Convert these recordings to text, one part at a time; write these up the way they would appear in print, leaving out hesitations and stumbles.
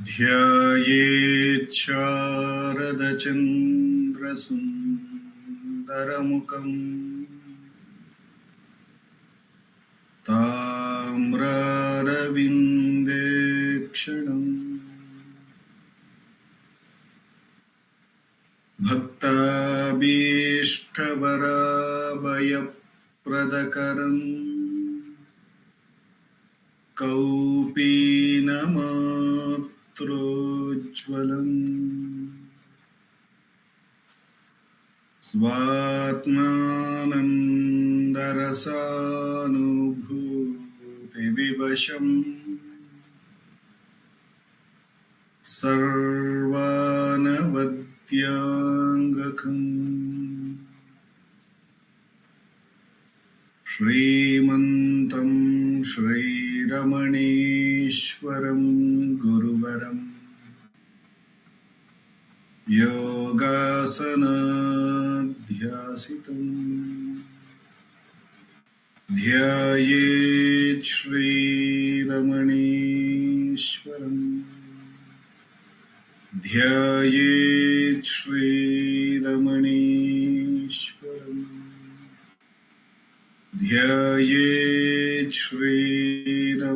ध्यायेच्छारदचन्द्रसुन्दरमुखम् ताम्रारविन्देक्षणम् भक्ताभीष्टवराभयप्रदकरम् कौपीनमात्रोज्ज्वलम् स्वात्मानन्दरसानुभूतिविवशम् सर्वानवद्याङ्गकम् श्रीमन्तं श्रीरमणेश्वरं गुरुवरं योगासनाध्यासितं ध्यायेत् श्रीरमणेश्वरम् ध्यायेत् श्रीरमणेश्वरम् ध्यायेत् श्रीरमणेश्वरम्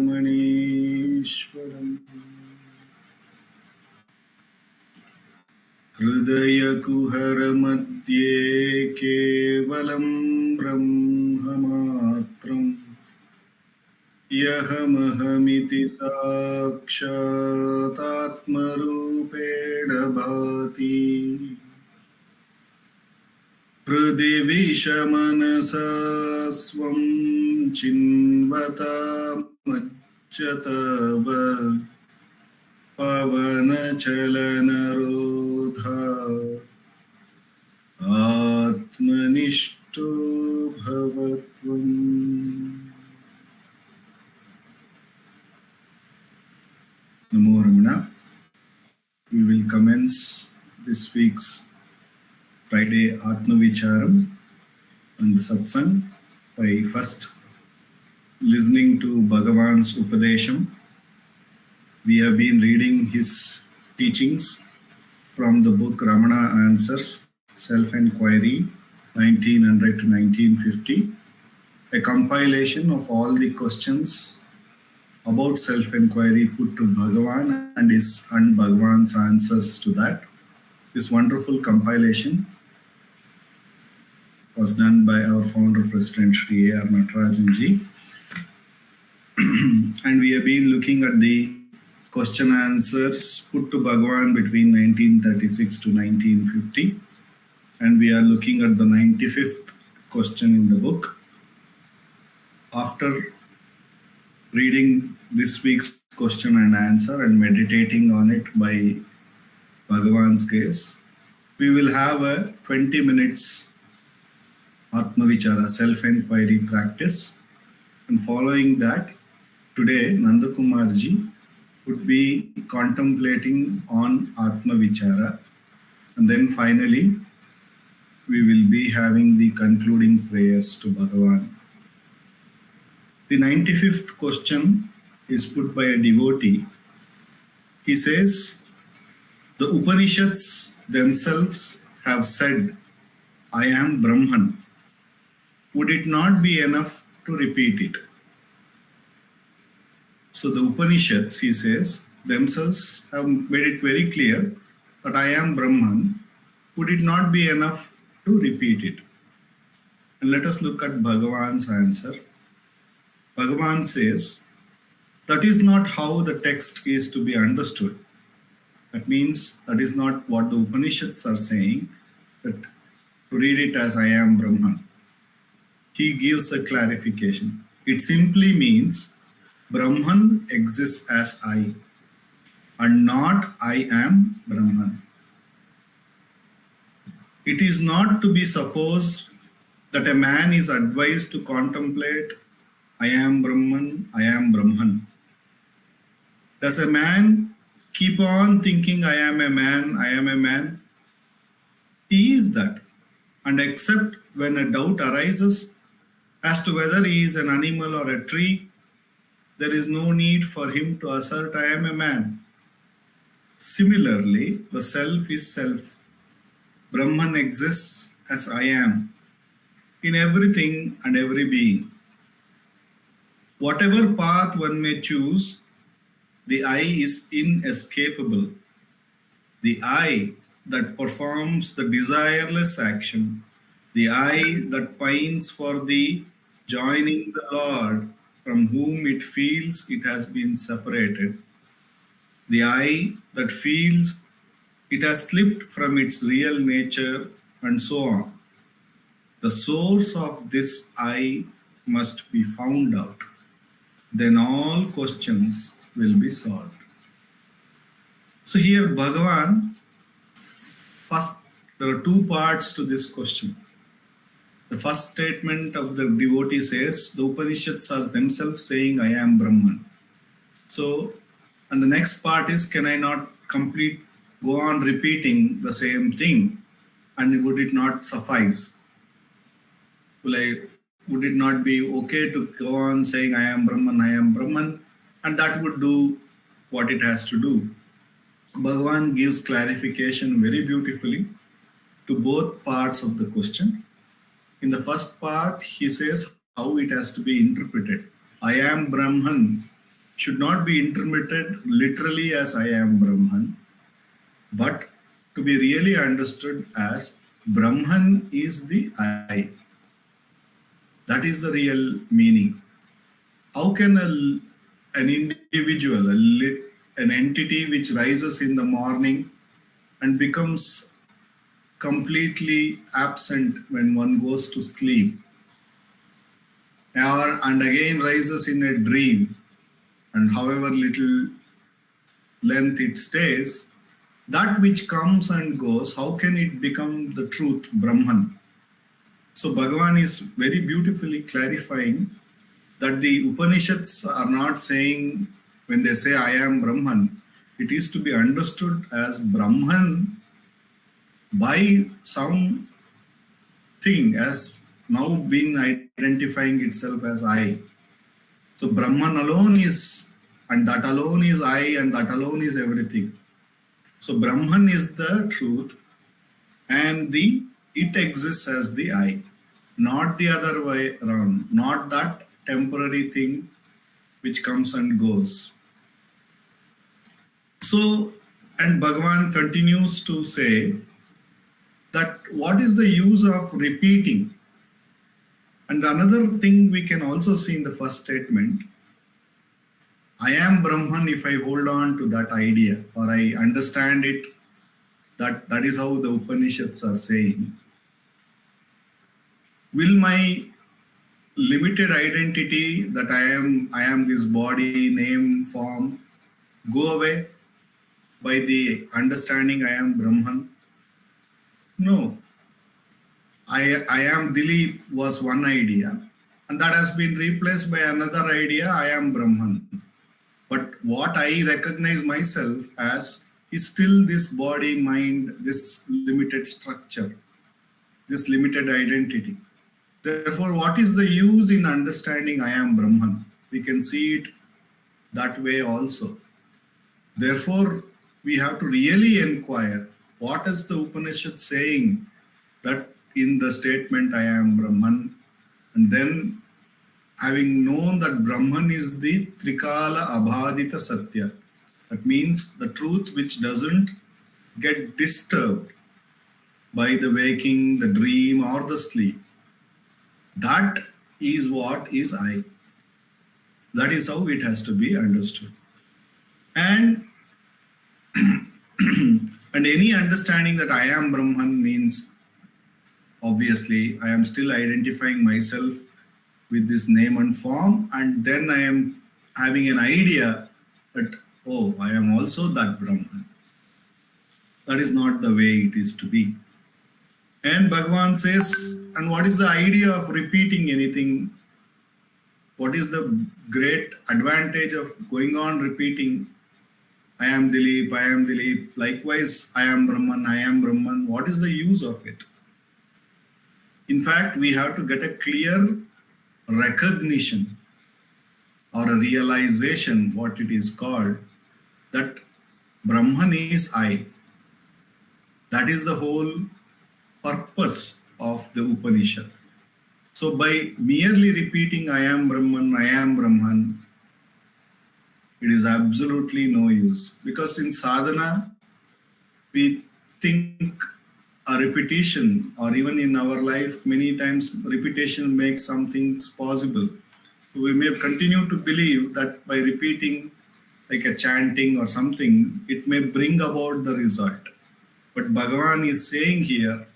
हृदयकुहरमध्ये केवलं ब्रह्ममात्रम् यहमहमिति साक्षातात्मरूपेण भाति हृदि विषमनसा स्वं चिन्वतामच्युतव पवनचलनरोधा आत्मनिष्ठो भवत्वम्। Namo Ramana. We will commence this week's Friday Atma Vicharam and the Satsang by first listening to Bhagavan's Upadesham. We have been reading his teachings from the book Ramana Answers, Self-Enquiry, 1900 to 1950, a compilation of all the questions about self-enquiry put to Bhagavan and Bhagavan's answers to that. This wonderful compilation was done by our founder, President Shri A.R. Natarajanji. And we have been looking at the question answers put to Bhagavan between 1936 to 1950. And we are looking at the 95th question in the book. After reading this week's question and answer and meditating on it by Bhagavan's case, we will have a 20 minutes Atma Vichara, self-enquiry practice. And following that, today Nandakumarji would be contemplating on Atma Vichara. And then finally, we will be having the concluding prayers to Bhagavan. The 95th question is put by a devotee. He says, the Upanishads themselves have said, I am Brahman. Would it not be enough to repeat it? So the Upanishads, he says, themselves have made it very clear that I am Brahman. Would it not be enough to repeat it? And let us look at Bhagavan's answer. Bhagavan says, that is not how the text is to be understood. That means that is not what the Upanishads are saying, that to read it as I am Brahman. He gives a clarification. It simply means Brahman exists as I, and not I am Brahman. It is not to be supposed that a man is advised to contemplate I am Brahman, I am Brahman. Does a man keep on thinking I am a man, I am a man? He is that. And except when a doubt arises as to whether he is an animal or a tree, there is no need for him to assert I am a man. Similarly, the self is self. Brahman exists as I am in everything and every being. Whatever path one may choose, the I is inescapable. The I that performs the desireless action, the I that pines for the joining the Lord from whom it feels it has been separated, the I that feels it has slipped from its real nature, and so on. The source of this I must be found out. Then all questions will be solved. So here Bhagavan, first there are two parts to this question. The first statement of the devotee says, the Upanishads are themselves saying, I am Brahman. So, and the next part is, can I not go on repeating the same thing, and would it not suffice? Would it not be okay to go on saying, I am Brahman, and that would do what it has to do? Bhagavan gives clarification very beautifully to both parts of the question. In the first part, he says how it has to be interpreted. I am Brahman should not be interpreted literally as I am Brahman, but to be really understood as Brahman is the I. That is the real meaning. How can an individual, an entity which rises in the morning and becomes completely absent when one goes to sleep, and again rises in a dream, and however little length it stays, that which comes and goes, how can it become the truth, Brahman? So Bhagavan is very beautifully clarifying that the Upanishads are not saying, when they say I am Brahman, it is to be understood as Brahman by some thing as now been identifying itself as I. So Brahman alone is, and that alone is I, and that alone is everything. So Brahman is the truth, and it exists as the I, not the other way around, not that temporary thing which comes and goes. So, and Bhagavan continues to say that what is the use of repeating? And another thing we can also see in the first statement, I am Brahman, if I hold on to that idea or I understand it, that is how the Upanishads are saying. Will my limited identity that I am this body, name, form, go away by the understanding I am Brahman? No. I am Dileep was one idea, and that has been replaced by another idea, I am Brahman. But what I recognize myself as is still this body, mind, this limited structure, this limited identity. Therefore, what is the use in understanding I am Brahman? We can see it that way also. Therefore, we have to really inquire, what is the Upanishad saying that in the statement I am Brahman? And then, having known that Brahman is the Trikala Abhadita Satya, that means the truth which doesn't get disturbed by the waking, the dream, or the sleep. That is what is I. That is how it has to be understood. And and any understanding that I am Brahman means, obviously, I am still identifying myself with this name and form, and then I am having an idea that, oh, I am also that Brahman. That is not the way it is to be. And Bhagavan says, and what is the idea of repeating anything? What is the great advantage of going on repeating, I am Dileep, I am Dileep, likewise, I am Brahman, I am Brahman? What is the use of it? In fact, we have to get a clear recognition or a realization, what it is called, that Brahman is I. That is the whole purpose of the Upanishad. So by merely repeating I am Brahman, it is absolutely no use. Because in sadhana, we think a repetition, or even in our life, many times repetition makes some things possible. We may continue to believe that by repeating like a chanting or something, it may bring about the result. But Bhagavan is saying here,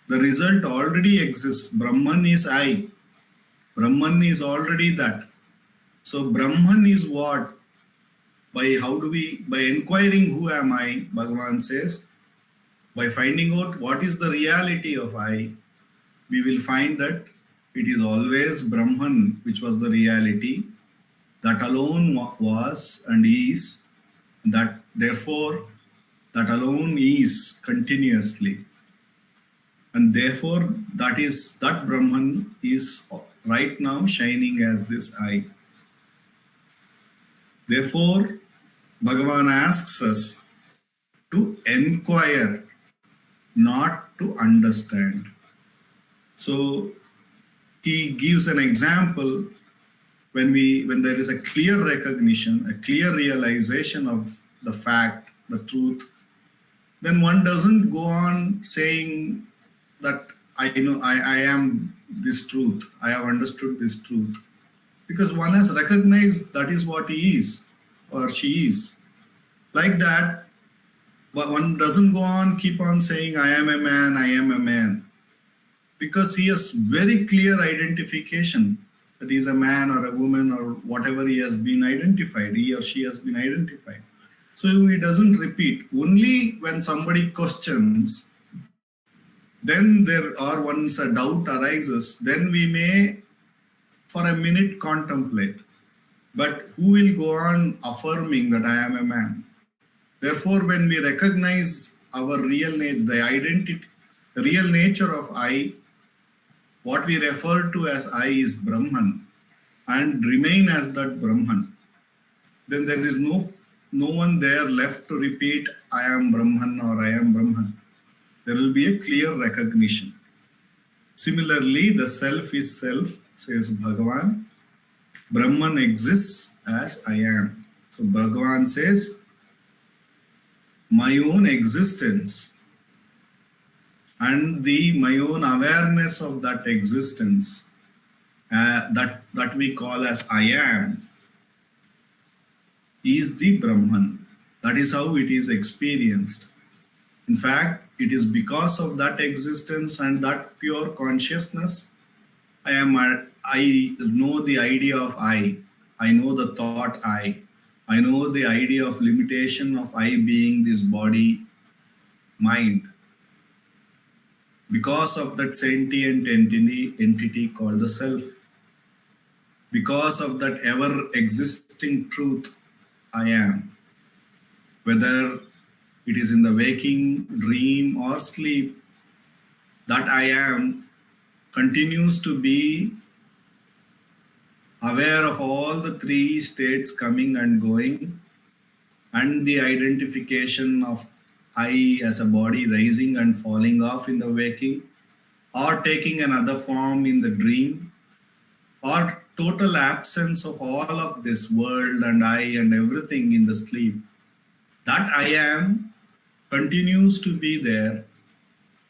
the result already exists. Brahman is I. Brahman is already that. So Brahman is what? By inquiring who am I, Bhagavan says, by finding out what is the reality of I, we will find that it is always Brahman which was the reality. That alone was and is, that therefore that alone is continuously. And therefore that Brahman is right now shining as this I. Therefore, Bhagavan asks us to enquire, not to understand. So he gives an example when there is a clear recognition, a clear realization of the fact, the truth, then one doesn't go on saying that I am this truth, I have understood this truth. Because one has recognized that is what he is or she is. Like that, but one doesn't go on, keep on saying I am a man. Because he has very clear identification that he is a man or a woman or whatever he has been identified, he or she has been identified. So he doesn't repeat. Only when somebody questions, then once a doubt arises, then we may for a minute contemplate. But who will go on affirming that I am a man? Therefore, when we recognize our real nature, the identity, the real nature of I, what we refer to as I is Brahman, and remain as that Brahman, then there is no one there left to repeat I am Brahman or I am Brahman. There will be a clear recognition. Similarly, the self is self, says Bhagavan. Brahman exists as I am. So Bhagavan says, my own existence and my own awareness of that existence that we call as I am is the Brahman. That is how it is experienced. In fact, it is because of that existence and that pure consciousness I know the idea of I know the thought I know the idea of limitation of I being this body, mind. Because of that sentient entity called the self. Because of that ever-existing truth, I am. Whether it is in the waking, dream or sleep, that I am continues to be aware of all the three states coming and going, and the identification of I as a body rising and falling off in the waking, or taking another form in the dream, or total absence of all of this world and I and everything in the sleep. That I am continues to be there,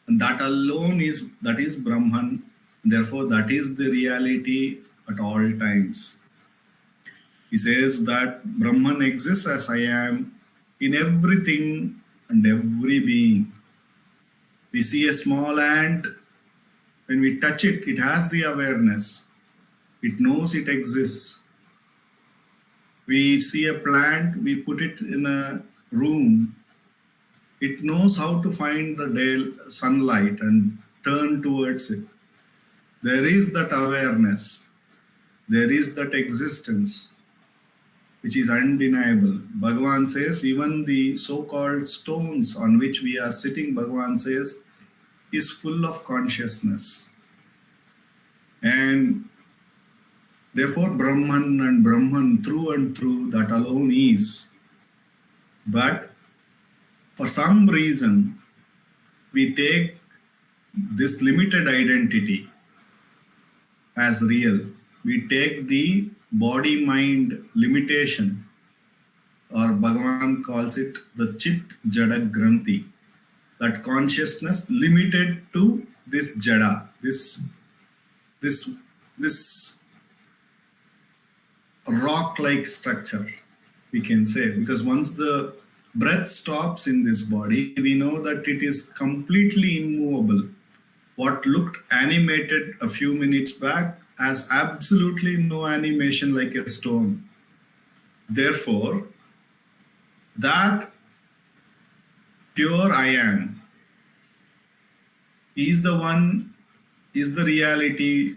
and that alone is Brahman. Therefore, that is the reality at all times. He says that Brahman exists as I am in everything and every being. We see a small ant, when we touch it, it has the awareness. It knows it exists. We see a plant, we put it in a room. It knows how to find the sunlight and turn towards it. There is that awareness. There is that existence, which is undeniable. Bhagavan says, even the so-called stones on which we are sitting, Bhagavan says, is full of consciousness. And therefore, Brahman and Brahman, through and through, that alone is. But For some reason, we take this limited identity as real. We take the body-mind limitation, or Bhagavan calls it the Chit Jada Granthi, that consciousness limited to this Jada, this this rock-like structure, we can say, because once the breath stops in this body, we know that it is completely immovable. What looked animated a few minutes back has absolutely no animation, like a stone. Therefore, that pure I am is the one, is the reality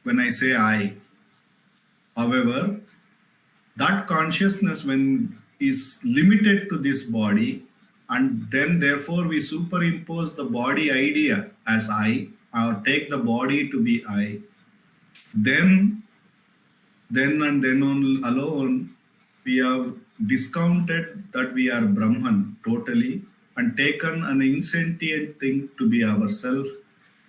when I say I. However, that consciousness, when is limited to this body, and then therefore we superimpose the body idea as I, or take the body to be I, then and then alone we have discounted that we are Brahman totally and taken an insentient thing to be ourselves,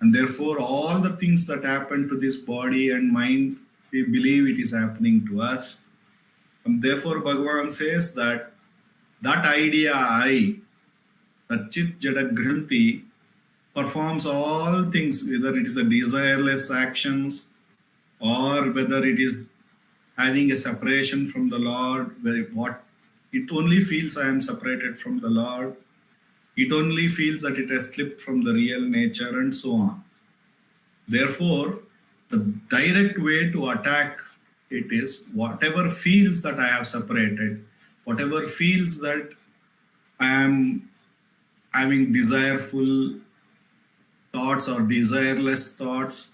and therefore all the things that happen to this body and mind, we believe it is happening to us. And therefore Bhagavan says that idea I, the Chit Jada Granthi, performs all things, whether it is a desireless actions or whether it is having a separation from the Lord, where what it only feels I am separated from the Lord, it only feels that it has slipped from the real nature, and so on. Therefore, the direct way to attack it is whatever feels that I have separated, whatever feels that I am having desireful thoughts or desireless thoughts,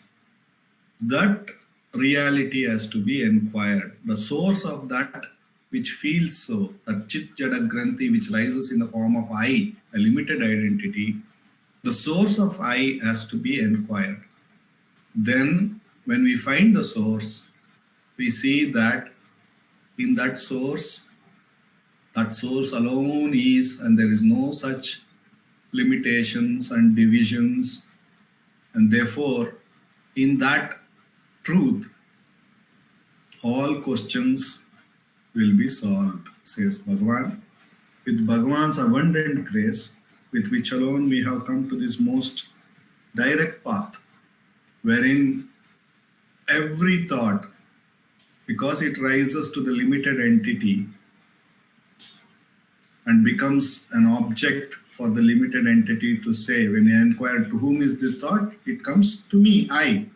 that reality has to be inquired. The source of that which feels so, that Chit Jada Granthi which rises in the form of I, a limited identity, the source of I has to be inquired. Then when we find the source, we see that in that source alone is, and there is no such limitations and divisions, and therefore in that truth all questions will be solved, says Bhagavan. With Bhagavan's abundant grace, with which alone we have come to this most direct path, wherein every thought, because it rises to the limited entity and becomes an object for the limited entity to say, when you inquire to whom is this thought, it comes to me, I.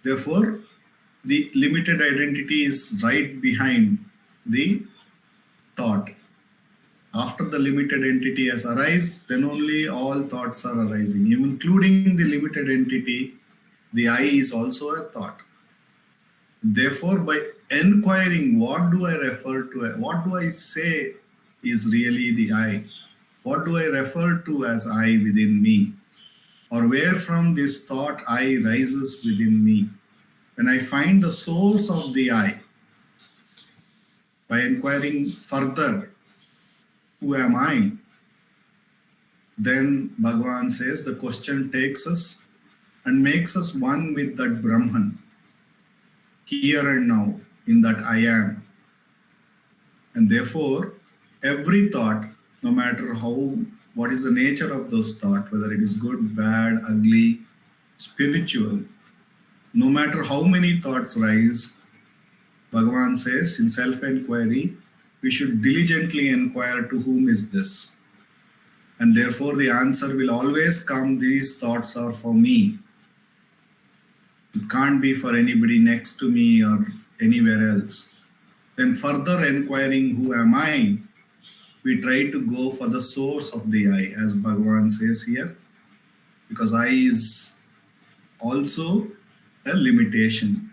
Therefore, the limited identity is right behind the thought. After the limited entity has arisen, then only all thoughts are arising, including the limited entity. The I is also a thought. Therefore, by inquiring what do I refer to, what do I say is really the I, what do I refer to as I within me, or where from this thought I rises within me. When I find the source of the I, by inquiring further, who am I? Then Bhagavan says the question takes us and makes us one with that Brahman, here and now, in that I am. And therefore, every thought, no matter what is the nature of those thoughts, whether it is good, bad, ugly, spiritual, no matter how many thoughts rise, Bhagavan says in self-enquiry, we should diligently inquire to whom is this. And therefore the answer will always come, these thoughts are for me. It can't be for anybody next to me or anywhere else. Then further inquiring who am I, we try to go for the source of the I, as Bhagavan says here, because I is also a limitation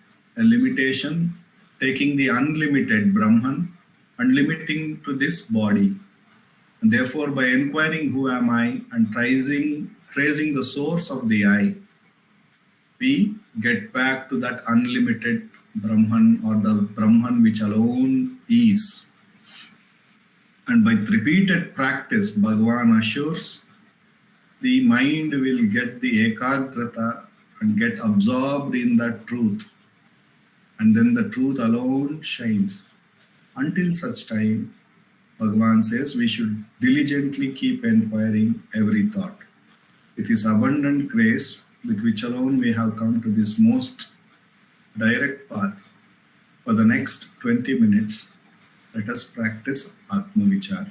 taking the unlimited Brahman and limiting to this body. And therefore, by inquiring who am I and tracing the source of the I, we get back to that unlimited Brahman, or the Brahman which alone is. And by repeated practice, Bhagavan assures the mind will get the ekagrata and get absorbed in that truth. And then the truth alone shines. Until such time, Bhagavan says we should diligently keep inquiring every thought. With His abundant grace, with which alone we have come to this most direct path. For the next 20 minutes, let us practice Atma Vichar.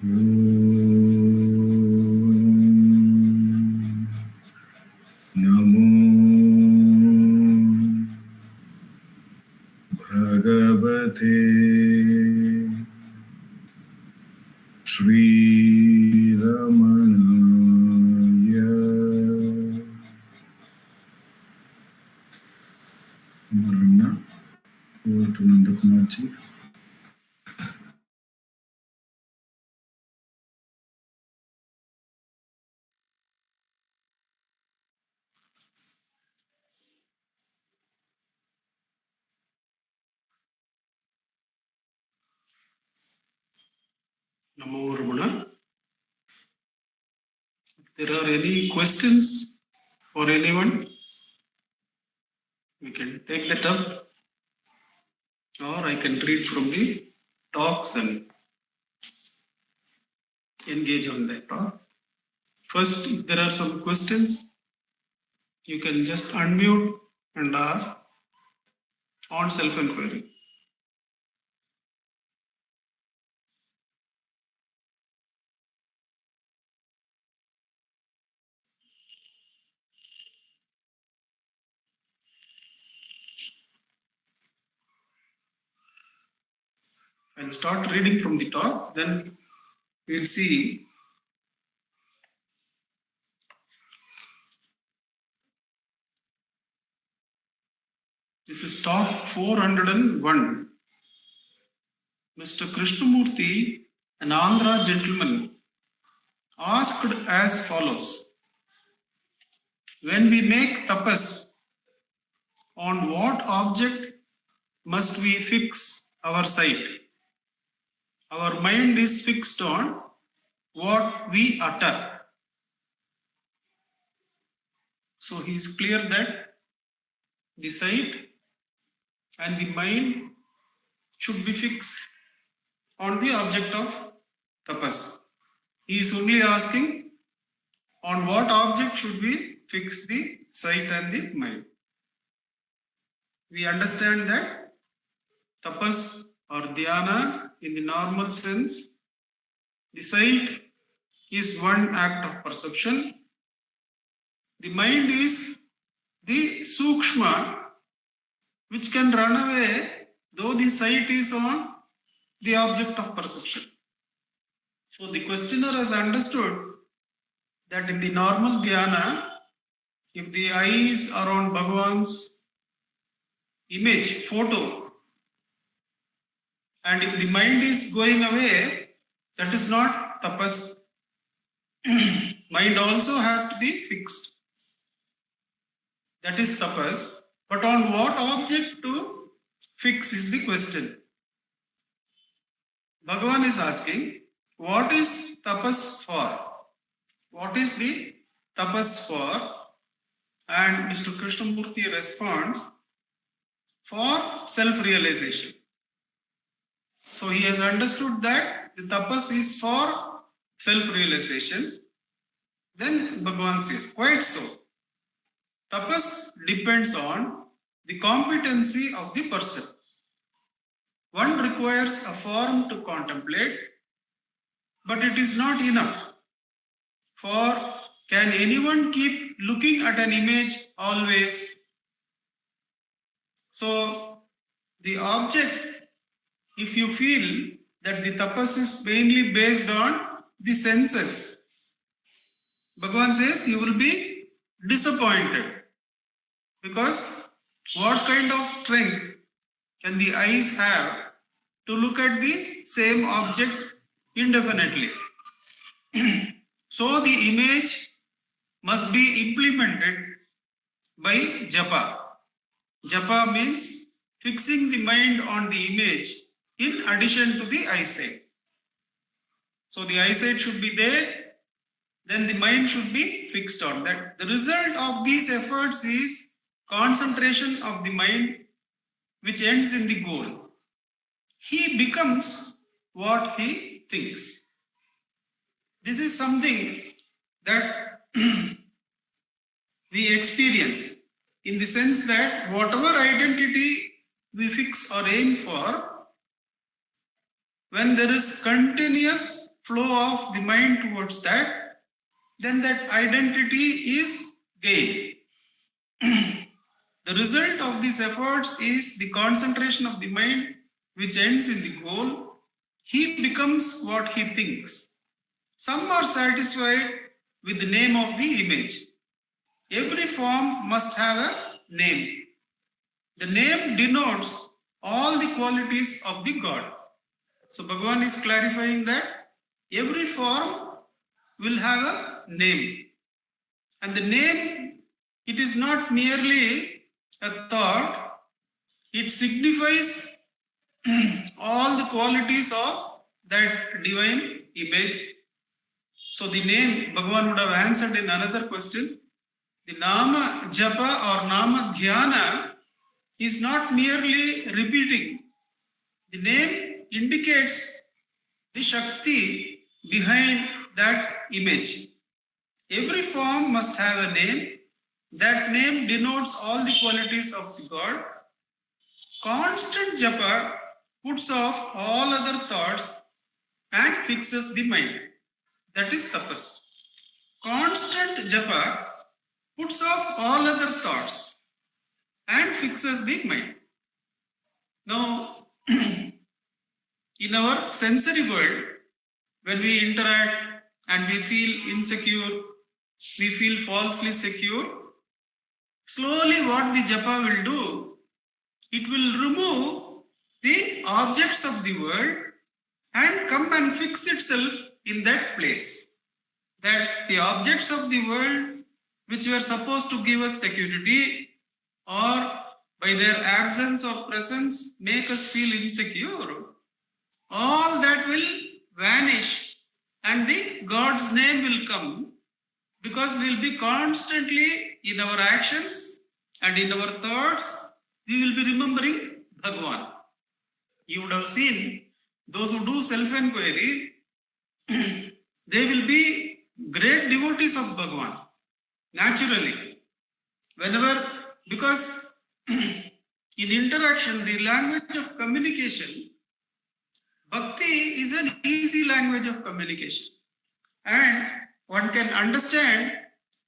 Namo Bhagavate Shri Ramanaya. Marana, over to Nandakumarji. Namo Ramana. If there are any questions for anyone, we can take that up, or I can read from the talks and engage on that talk. First, if there are some questions, you can just unmute and ask on self-enquiry. I'll start reading from the top, then we'll see. This is talk 401. Mr. Krishnamurti, an Andhra gentleman, asked as follows: when we make tapas, on what object must we fix our sight? Our mind is fixed on what we utter. So he is clear that the sight and the mind should be fixed on the object of tapas. He is only asking on what object should we fix the sight and the mind. We understand that tapas or dhyana in the normal sense, the sight is one act of perception. The mind is the sukshma which can run away though the sight is on the object of perception. So the questioner has understood that in the normal dhyana, if the eyes are on Bhagavan's image, photo, and if the mind is going away, that is not tapas. Mind also has to be fixed. That is tapas. But on what object to fix is the question. Bhagavan is asking, what is tapas for? What is the tapas for? And Mr. Krishnamurti responds, for self-realization. So he has understood that the tapas is for self-realization. Then Bhagavan says, quite so. Tapas depends on the competency of the person. One requires a form to contemplate, but it is not enough. For can anyone keep looking at an image always? So the object, if you feel that the tapas is mainly based on the senses, Bhagavan says you will be disappointed. Because what kind of strength can the eyes have to look at the same object indefinitely? So the image must be implemented by japa. Japa means fixing the mind on the image in addition to the eyesight. So the eyesight should be there, then the mind should be fixed on that. The result of these efforts is concentration of the mind, which ends in the goal. He becomes what he thinks. This is something that we experience in the sense that whatever identity we fix or aim for, when there is continuous flow of the mind towards that, then that identity is gained. The result of these efforts is the concentration of the mind, which ends in the goal. He becomes what he thinks. Some are satisfied with the name of the image. Every form must have a name. The name denotes all the qualities of the God. So Bhagavan is clarifying that every form will have a name. And the name, it is not merely a thought, it signifies all the qualities of that divine image. So the name, Bhagavan would have answered in another question. The Nama Japa or Nama Dhyana is not merely repeating. The name indicates the Shakti behind that image. Every form must have a name. That name denotes all the qualities of the God. Constant japa puts off all other thoughts and fixes the mind. That is tapas. Constant japa puts off all other thoughts and fixes the mind. Now, in our sensory world, when we interact and we feel insecure, we feel falsely secure, slowly what the japa will do, it will remove the objects of the world and come and fix itself in that place. That the objects of the world which were supposed to give us security or by their absence or presence make us feel insecure, all that will vanish and the God's name will come, because we will be constantly in our actions and in our thoughts, we will be remembering Bhagavan. You would have seen those who do self-enquiry, they will be great devotees of Bhagavan, naturally. Whenever, because in interaction, the language of communication, Bhakti is an easy language of communication. And one can understand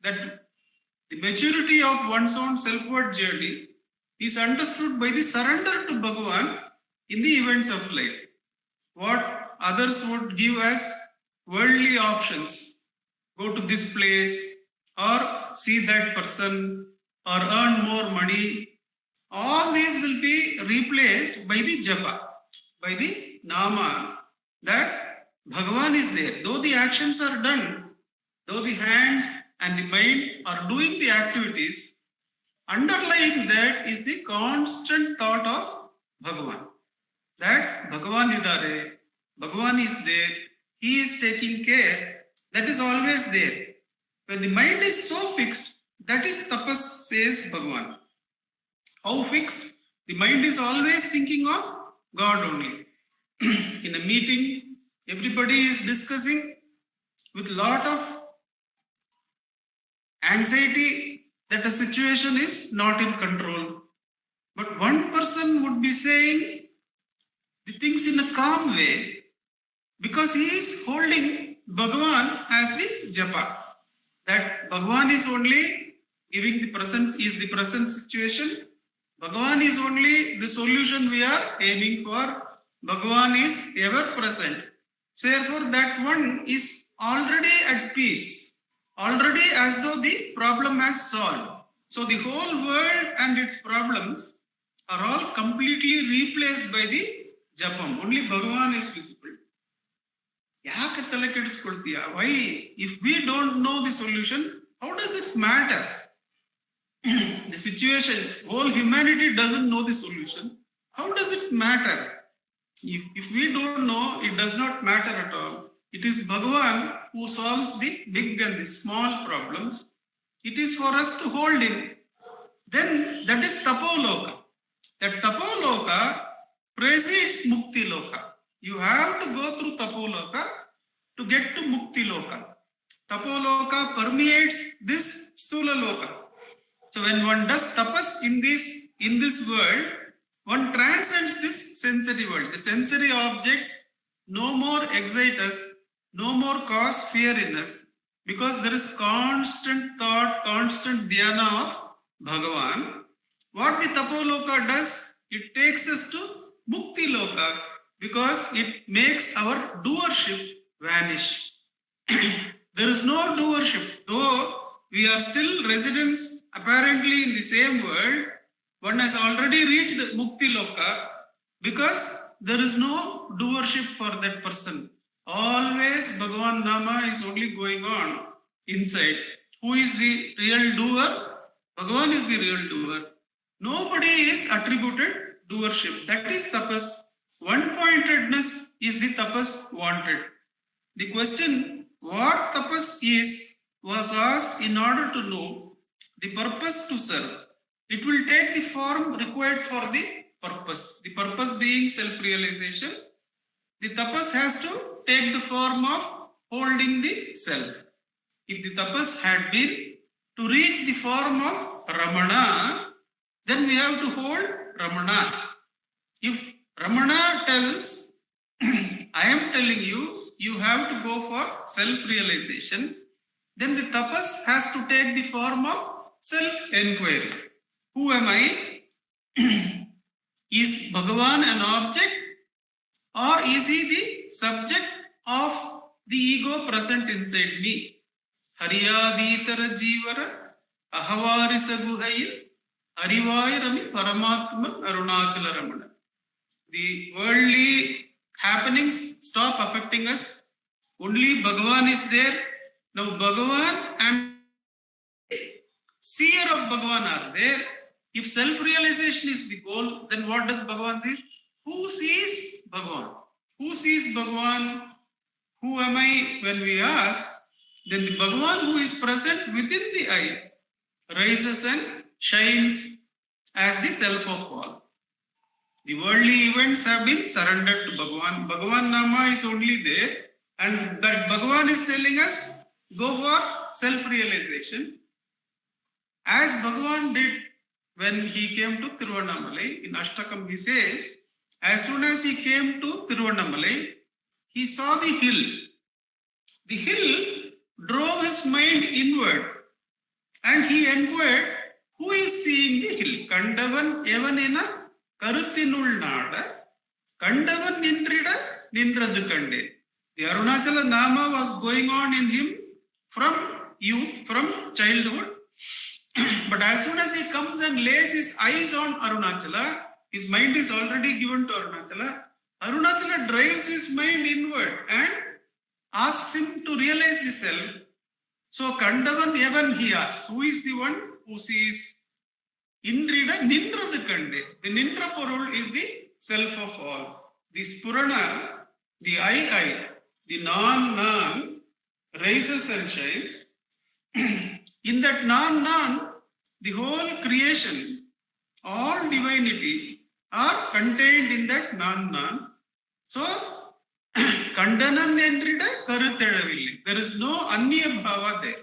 that the maturity of one's own self-worth journey is understood by the surrender to Bhagavan in the events of life. What others would give as worldly options, go to this place or see that person or earn more money, all these will be replaced by the japa, by the nama, that Bhagavan is there. Though the actions are done, though the hands and the mind are doing the activities, underlying that is the constant thought of Bhagavan. That Bhagavan idare, Bhagavan is there, he is taking care, that is always there. When the mind is so fixed, that is tapas, says Bhagavan. How fixed? The mind is always thinking of God only. In a meeting, everybody is discussing with lot of anxiety that a situation is not in control. But one person would be saying the things in a calm way because he is holding Bhagavan as the japa. That Bhagavan is only giving the presence, is the present situation. Bhagavan is only the solution we are aiming for. Bhagavan is ever present. So therefore that one is already at peace, already as though the problem has solved. So the whole world and its problems are all completely replaced by the japam. Only Bhagavan is visible. Why? If we don't know the solution, how does it matter? The situation, whole humanity doesn't know the solution. How does it matter? If we don't know, it does not matter at all. It is Bhagavan who solves the big and the small problems. It is for us to hold him. Then that is Tapoloka. That Tapoloka precedes Mukti Loka. You have to go through Tapoloka to get to Mukti Loka. Tapoloka permeates this Stula Loka. So when one does tapas in this world, one transcends this sensory world. The sensory objects no more excite us no more cause fear in us, because there is constant thought, constant dhyana of Bhagavan. What the Tapoloka does, it takes us to Mukti Loka, because it makes our doership vanish. There is no doership, though we are still residents apparently in the same world. One has already reached Mukti Loka, because there is no doership for that person. Always Bhagavan Nama is only going on inside. Who is the real doer? Bhagavan is the real doer. Nobody is attributed doership. That is tapas. One-pointedness is the tapas wanted. The question, what tapas is, was asked in order to know the purpose to serve. It will take the form required for the purpose. The purpose being self-realization. The tapas has to take the form of holding the self. If the tapas had been to reach the form of Ramana, then we have to hold Ramana. If Ramana tells, I am telling you, you have to go for self-realization, then the tapas has to take the form of self-enquiry. Who am I? Is Bhagavan an object, or is he the subject of the ego present inside me? Hariyaditara jivara ahavarisa guhayil arivayirami paramatma arunachala ramana. The worldly happenings stop affecting us. Only Bhagavan is there. Now Bhagavan and seer of Bhagavan are there. If self-realization is the goal, then what does Bhagavan say? Who sees Bhagavan? Who sees Bhagavan? Who am I? When we ask, then the Bhagavan who is present within the eye rises and shines as the self of all. The worldly events have been surrendered to Bhagavan. Bhagavan Nama is only there, and that Bhagavan is telling us, go for self-realization. As Bhagavan did when he came to Tiruvannamalai, in Ashtakam he says, as soon as he came to Tiruvannamalai, he saw the hill. The hill drove his mind inward, and he inquired, who is seeing the hill? Kandavan evanena Karuthinul Nada, Kandavan Nindrida Nindradu Kande. The Arunachala Nama was going on in him from youth, from childhood. But as soon as he comes and lays his eyes on Arunachala, his mind is already given to Arunachala. Arunachala drives his mind inward and asks him to realize the self. So Kandavan Evan, he asks, who is the one who sees? Indrida Nindradu Kande. The Nindra Porul is the self of all. The Spurana, the I, the non, rises and shines. In that non, the whole creation, all divinity are contained in that non. So, Kandanan Endrida Karutadavilli. There is no Anya Bhava there.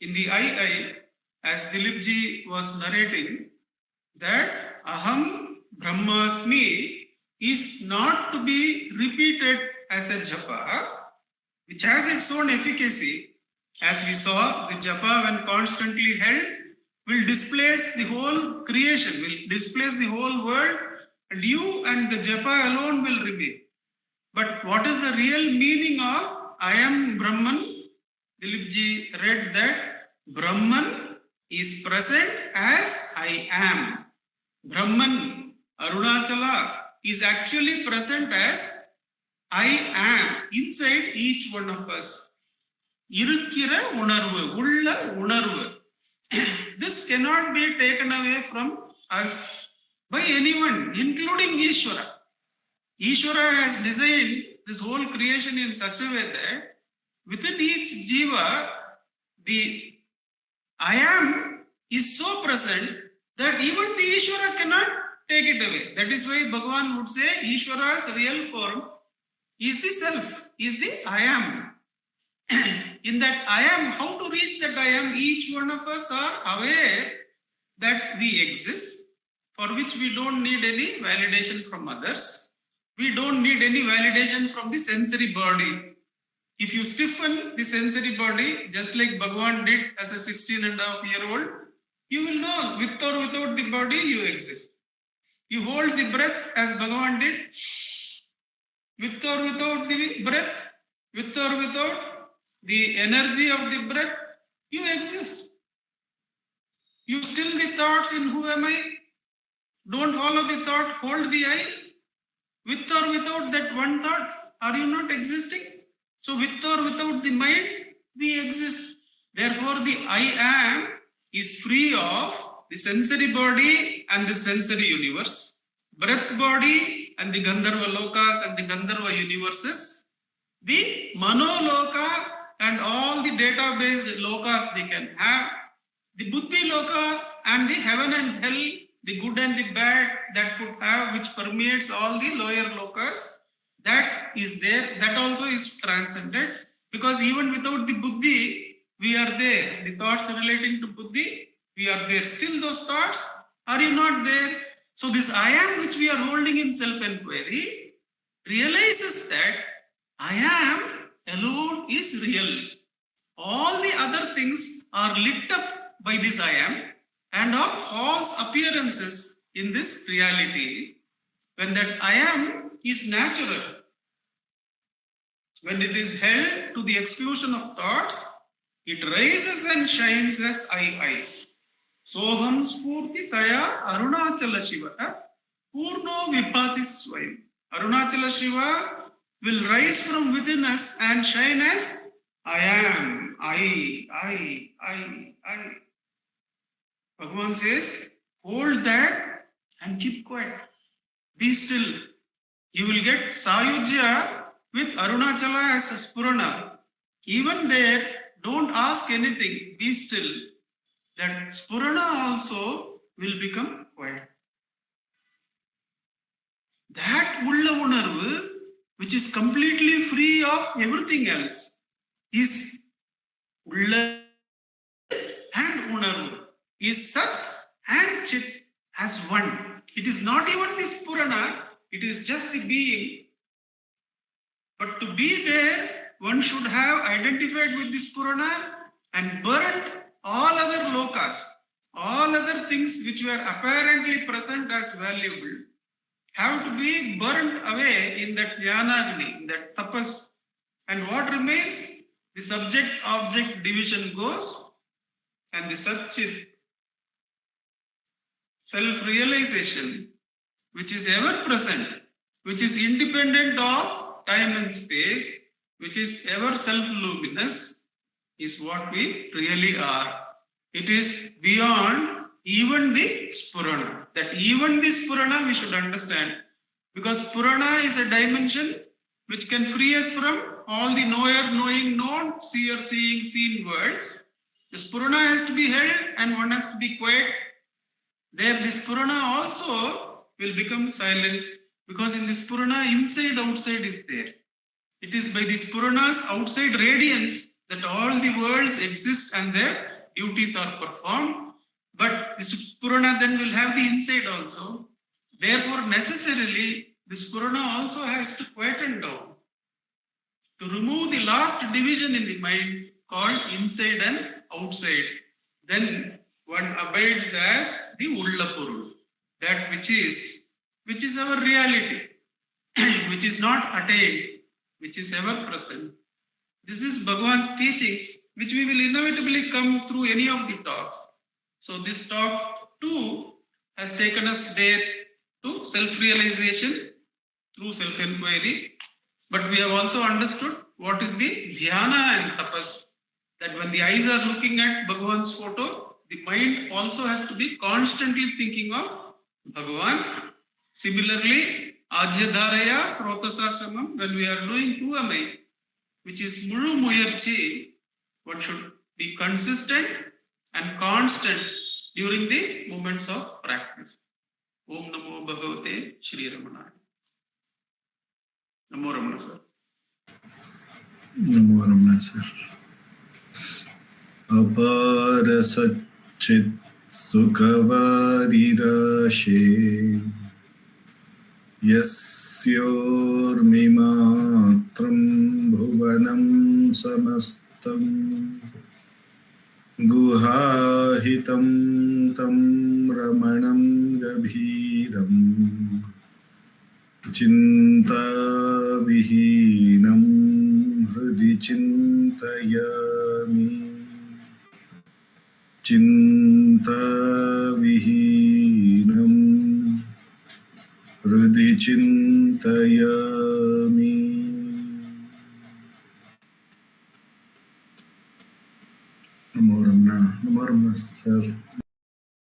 In the I, as Dileep ji was narrating, that Aham Brahmasmi is not to be repeated as a japa, which has its own efficacy. As we saw, the japa, when constantly held, will displace the whole creation, will displace the whole world, and you and the japa alone will remain. But what is the real meaning of I am Brahman? Dileep ji read that Brahman is present as I am. Brahman, Arunachala, is actually present as I am inside each one of us. Irukira unarvu, ulla unarvu. This cannot be taken away from us by anyone, including Ishvara. Ishvara has designed this whole creation in such a way that within each jiva, the I am is so present that even the Ishvara cannot take it away. That is why Bhagavan would say Ishvara's real form is the self, is the I am. In that I am, how to reach that I am? Each one of us are aware that we exist, for which we don't need any validation from others. We don't need any validation from the sensory body. If you stiffen the sensory body, just like Bhagavan did as a 16.5-year-old, you will know with or without the body you exist. You hold the breath as Bhagavan did, with or without the breath, with or without the energy of the breath, you exist. You still the thoughts in who am I? Don't follow the thought, hold the I. With or without that one thought, are you not existing? So with or without the mind, we exist. Therefore, the I am is free of the sensory body and the sensory universe, breath body and the Gandharva lokas and the Gandharva universes, the Manoloka and all the data-based lokas they can have, the Buddhi loka and the heaven and hell, the good and the bad that could have, which permeates all the lower lokas, that is there, that also is transcended, because even without the Buddhi, we are there. The thoughts relating to Buddhi, we are there. Still those thoughts, are you not there? So this I am which we are holding in self-enquiry realizes that I am alone is real. All the other things are lit up by this I am and are false appearances in this reality. When that I am is natural, when it is held to the exclusion of thoughts, it rises and shines as I. Soham spurti taya Arunachala Shiva Purno Vipati Swayam. Arunachala Shiva will rise from within us and shine as I am. I. Bhagavan says, hold that and keep quiet. Be still. You will get Sayujya with Arunachala as a Spurana. Even there, don't ask anything. Be still. That Spurana also will become quiet. That Ulla Unarvu, which is completely free of everything else, is Ulla and Unarvu, is Sat and Chit as one. It is not even this Purana, it is just the being. But to be there, one should have identified with this Purana and burnt all other lokas, all other things which were apparently present as valuable, have to be burnt away in that Jnanagni, in that tapas. And what remains? The subject-object division goes, and the Satchit, self-realization, which is ever present, which is independent of time and space, which is ever self-luminous, is what we really are. It is beyond even the Spurana. That even the Spurana we should understand, because Spurana is a dimension which can free us from all the knower, knowing, known, seer, seeing, seen words. The Spurana has to be held and one has to be quiet. There the Spurana also will become silent, because in the Spurana, inside, outside is there. It is by the Spurana's outside radiance that all the worlds exist and their duties are performed. But the Spurana then will have the inside also. Therefore, necessarily, the Spurana also has to quieten down, to remove the last division in the mind called inside and outside. Then one abides as the Ullapurul, that which is our reality, which is not attained, which is ever present. This is Bhagavan's teachings, which we will inevitably come through any of the talks. So this talk too has taken us there to self-realization through self-enquiry. But we have also understood what is the dhyana and tapas. That when the eyes are looking at Bhagavan's photo, the mind also has to be constantly thinking of Bhagavan. Similarly, Ajyadharaya Srotasa Samam, when we are doing Who Am I, which is Mulu Muyarchi, one should be consistent and constant during the moments of practice. Om Namo Bhagavate Shri Ramanaya. Namo Ramana sir. Namo Ramana sir. Apara Satchit Sukhavari Yasyor Mima भुवनं समस्तं गुहाहितं तं रमणं गभीरम् चिन्ताविहीनं हृदि चिन्तयामि चिन्ताविहीनं हृदि चिन्तयामि